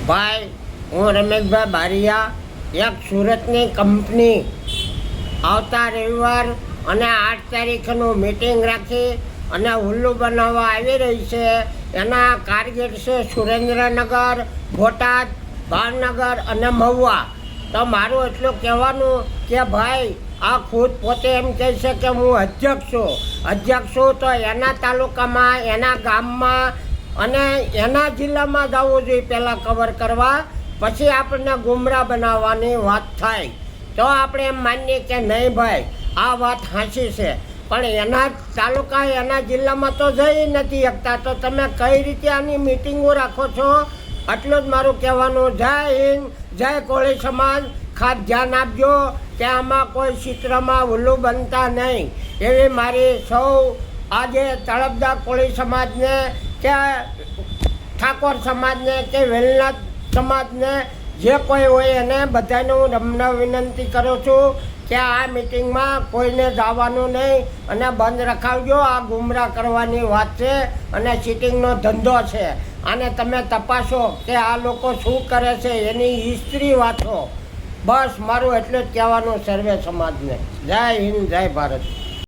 ભાઈ, હું રમેશભાઈ બારિયા, એક સુરતની કંપની આવતા રવિવાર અને 8 તારીખનું મીટિંગ રાખી અને ઉલ્લુ બનાવવા આવી રહી છે. એના કારગીર છે સુરેન્દ્રનગર, બોટાદ, ભાવનગર અને મહુવા. તો મારું એટલું કહેવાનું કે ભાઈ, આ ખુદ પોતે એમ કહે છે કે હું અધ્યક્ષ છું તો એના તાલુકામાં, એના ગામમાં અને એના જિલ્લામાં જવું જોઈએ પહેલાં કવર કરવા, પછી આપણને ગુમરાહ બનાવવાની વાત થાય તો આપણે એમ માનીએ કે નહીં ભાઈ, આ વાત સાચી છે. પણ એના તાલુકા, એના જિલ્લામાં તો જઈ નથી શકતા, તો તમે કઈ રીતે આની મિટિંગો રાખો છો? આટલું જ મારું કહેવાનું. જય હિન્દ, જય કોળી સમાજ. ખાસ ધ્યાન આપજો કે આમાં કોઈ ચિત્રમાં ઉલ્લુ બનતા નહીં, એવી મારી સૌ આજે તળપદા કોળી સમાજને કે ઠાકોર સમાજને કે વેલનાથ સમાજને જે કોઈ હોય એને બધાને હું નમ્ર વિનંતી કરું છું કે આ મિટિંગમાં કોઈને જવાનું નહીં અને બંધ રખાવજો. આ ગુમરાહ કરવાની વાત છે અને ચીટિંગનો ધંધો છે. અને તમે તપાસો કે આ લોકો શું કરે છે, એની હિસ્ટ્રી વાંચો. બસ મારું એટલું જ કહેવાનું સર્વે સમાજને. જય હિન્દ, જય ભારત.